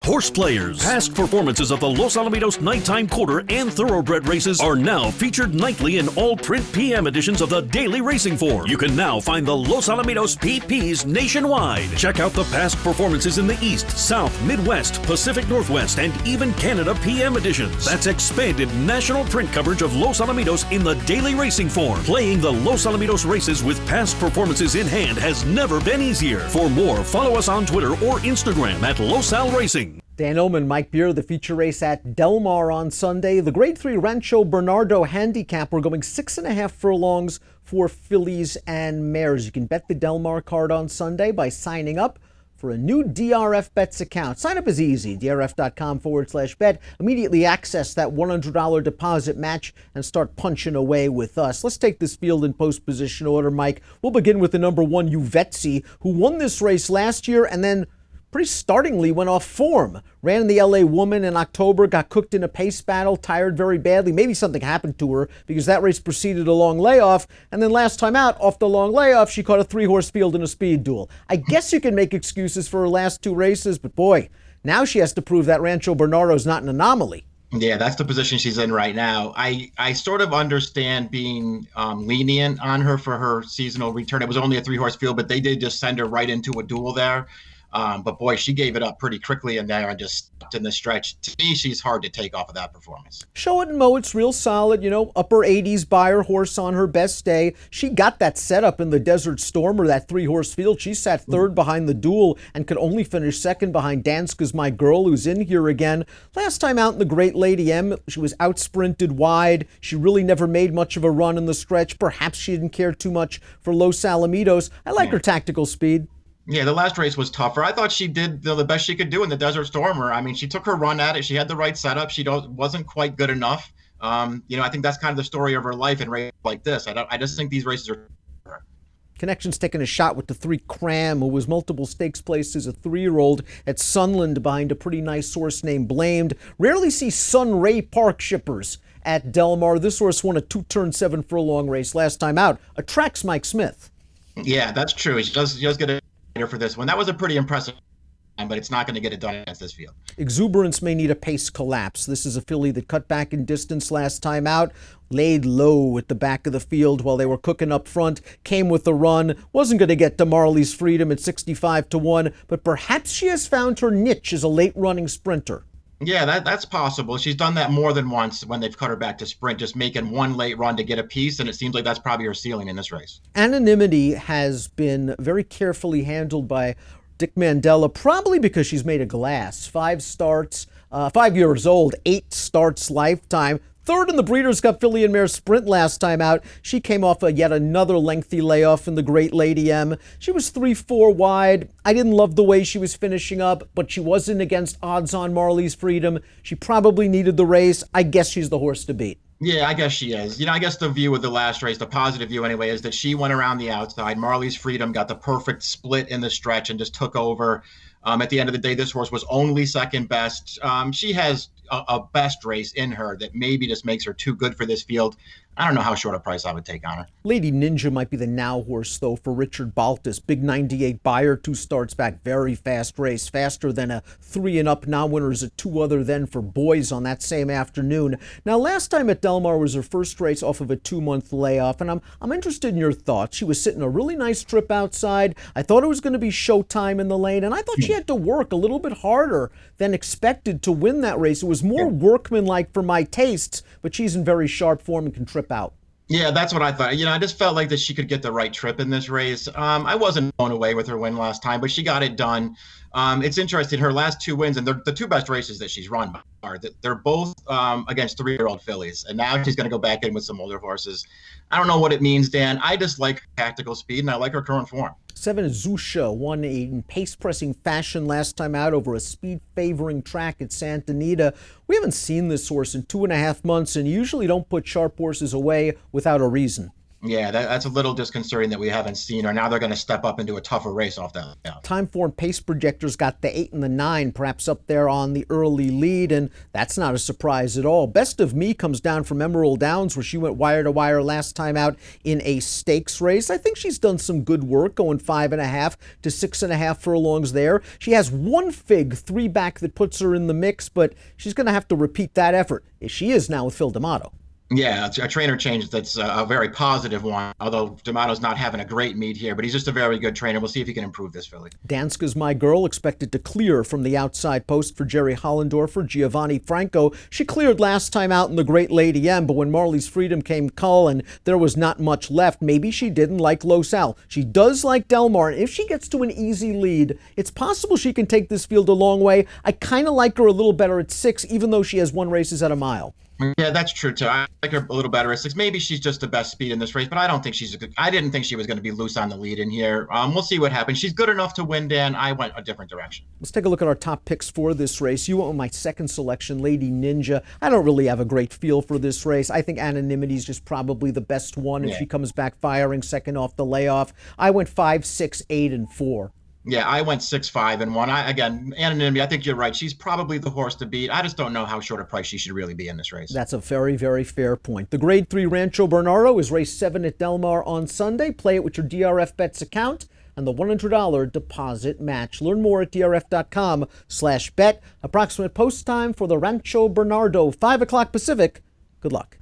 Horse players, past performances of the Los Alamitos Nighttime Quarter and Thoroughbred races are now featured nightly in all print PM editions of the Daily Racing Form. You can now find the Los Alamitos PPs nationwide. Check out the past performances in the East, South, Midwest, Pacific Northwest, and even Canada PM editions. That's expanded national print coverage of Los Alamitos in the Daily Racing Form. Playing the Los Alamitos races with past performances in hand has never been easier. For more, follow us on Twitter or Instagram at Los Al Racing. Dan Illman, Mike Beer, the feature race at Del Mar on Sunday. The Grade 3 Rancho Bernardo Handicap. We're going 6.5 furlongs for fillies and mares. You can bet the Del Mar card on Sunday by signing up for a new DRF Bets account. Sign up is easy, drf.com/bet. Immediately access that $100 deposit match and start punching away with us. Let's take this field in post position order, Mike. We'll begin with the number 1, Uvetzi, who won this race last year and then pretty startlingly went off form. Ran in the LA Woman in October, got cooked in a pace battle, tired very badly. Maybe something happened to her because that race preceded a long layoff. And then last time out, off the long layoff, she caught a 3-horse field in a speed duel. I guess you can make excuses for her last 2 races, but boy, now she has to prove that Rancho Bernardo's not an anomaly. Yeah, that's the position she's in right now. I sort of understand being lenient on her for her seasonal return. It was only a 3-horse field, but they did just send her right into a duel there. But boy, she gave it up pretty quickly in there and just in the stretch. To me, she's hard to take off of that performance. Show it and mow, it's real solid, upper 80s buyer horse on her best day. She got that setup in the Desert Storm or that 3-horse field. She sat third behind the duel and could only finish second behind Danska's My Girl, who's in here again. Last time out in the Great Lady M, she was out-sprinted wide. She really never made much of a run in the stretch. Perhaps she didn't care too much for Los Alamitos. I like her tactical speed. Yeah, the last race was tougher. I thought she did the best she could do in the Desert Stormer. I mean, she took her run at it. She had the right setup. She wasn't quite good enough. I think that's kind of the story of her life in races like this. I just think these races are. Connection's taking a shot with the 3 Cram, who was multiple stakes placed as a 3-year-old at Sunland behind a pretty nice horse named Blamed. Rarely see Sunray Park shippers at Del Mar. This horse won a 2-turn 7 furlong race last time out. Attracts Mike Smith. Yeah, that's true. She does get a for this one. That was a pretty impressive time, but it's not going to get it done against this field. Exuberance may need a pace collapse. This is a filly that cut back in distance last time out, laid low at the back of the field while they were cooking up front, came with the run, wasn't going to get to Marley's Freedom at 65-1, but perhaps she has found her niche as a late-running sprinter. Yeah, that's possible. She's done that more than once when they've cut her back to sprint, just making one late run to get a piece, and it seems like that's probably her ceiling in this race. Anonymity has been very carefully handled by Dick Mandela, probably because she's made of glass. 5 starts, 5 years old, 8 starts lifetime. Third in the Breeders' Cup Filly and Mare Sprint last time out. She came off yet another lengthy layoff in the Great Lady M. She was 3-4 wide. I didn't love the way she was finishing up, but she wasn't against odds-on Marley's Freedom. She probably needed the race. I guess she's the horse to beat. Yeah, I guess she is. I guess the view of the last race, the positive view anyway, is that she went around the outside. Marley's Freedom got the perfect split in the stretch and just took over. At the end of the day, this horse was only second best. She has a best race in her that maybe just makes her too good for this field. I don't know how short a price I would take on her. Lady Ninja might be the now horse, though, for Richard Baltus. Big 98 buyer, 2 starts back. Very fast race, faster than a 3-and-up non-winners at 2 other than for boys on that same afternoon. Now, last time at Del Mar was her first race off of a 2-month layoff, and I'm interested in your thoughts. She was sitting a really nice trip outside. I thought it was going to be showtime in the lane, and I thought she had to work a little bit harder than expected to win that race. It was more workmanlike for my tastes, but she's in very sharp form and can trip out. Yeah, that's what I thought. I just felt like that she could get the right trip in this race. I wasn't blown away with her win last time, but she got it done. It's interesting. Her last 2 wins, and they're the 2 best races that she's run, they're both against 3-year-old fillies. And now she's going to go back in with some older horses. I don't know what it means, Dan. I just like tactical speed, and I like her current form. 7 Zusha won in pace-pressing fashion last time out over a speed-favoring track at Santa Anita. We haven't seen this horse in 2.5 months, and usually don't put sharp horses away without a reason. Yeah, that's a little disconcerting that we haven't seen her. Now they're going to step up into a tougher race off that. Yeah. Time form pace projectors got the 8 and the 9, perhaps up there on the early lead, and that's not a surprise at all. Best of Me comes down from Emerald Downs, where she went wire to wire last time out in a stakes race. I think she's done some good work, going 5.5 to 6.5 furlongs there. She has one fig 3 back that puts her in the mix, but she's going to have to repeat that effort, as she is now with Phil D'Amato. Yeah, it's a trainer change that's a very positive one, although D'Amato's not having a great meet here, but he's just a very good trainer. We'll see if he can improve this filly. Danska's My Girl expected to clear from the outside post for Jerry Hollendorfer. Giovanni Franco, she cleared last time out in the Great Lady M, but when Marley's Freedom came cull and there was not much left, maybe she didn't like Los Al. She does like Del Mar, and if she gets to an easy lead, it's possible she can take this field a long way. I kind of like her a little better at 6, even though she has won races at a mile. Yeah, that's true too. I like her a little better at 6. Maybe she's just the best speed in this race, but I don't think I didn't think she was going to be loose on the lead in here. We'll see what happens. She's good enough to win, Dan. I went a different direction. Let's take a look at our top picks for this race. You went with my second selection, Lady Ninja. I don't really have a great feel for this race. I think Anonymity is just probably the best one if she comes back firing second off the layoff. I went 5, 6, 8, and 4. Yeah, I went 6, 5, and 1. Again, Anonymity, I think you're right. She's probably the horse to beat. I just don't know how short a price she should really be in this race. That's a very, very fair point. The Grade 3 Rancho Bernardo is race 7 at Del Mar on Sunday. Play it with your DRF Bets account and the $100 deposit match. Learn more at drf.com/bet. Approximate post time for the Rancho Bernardo, 5 o'clock Pacific. Good luck.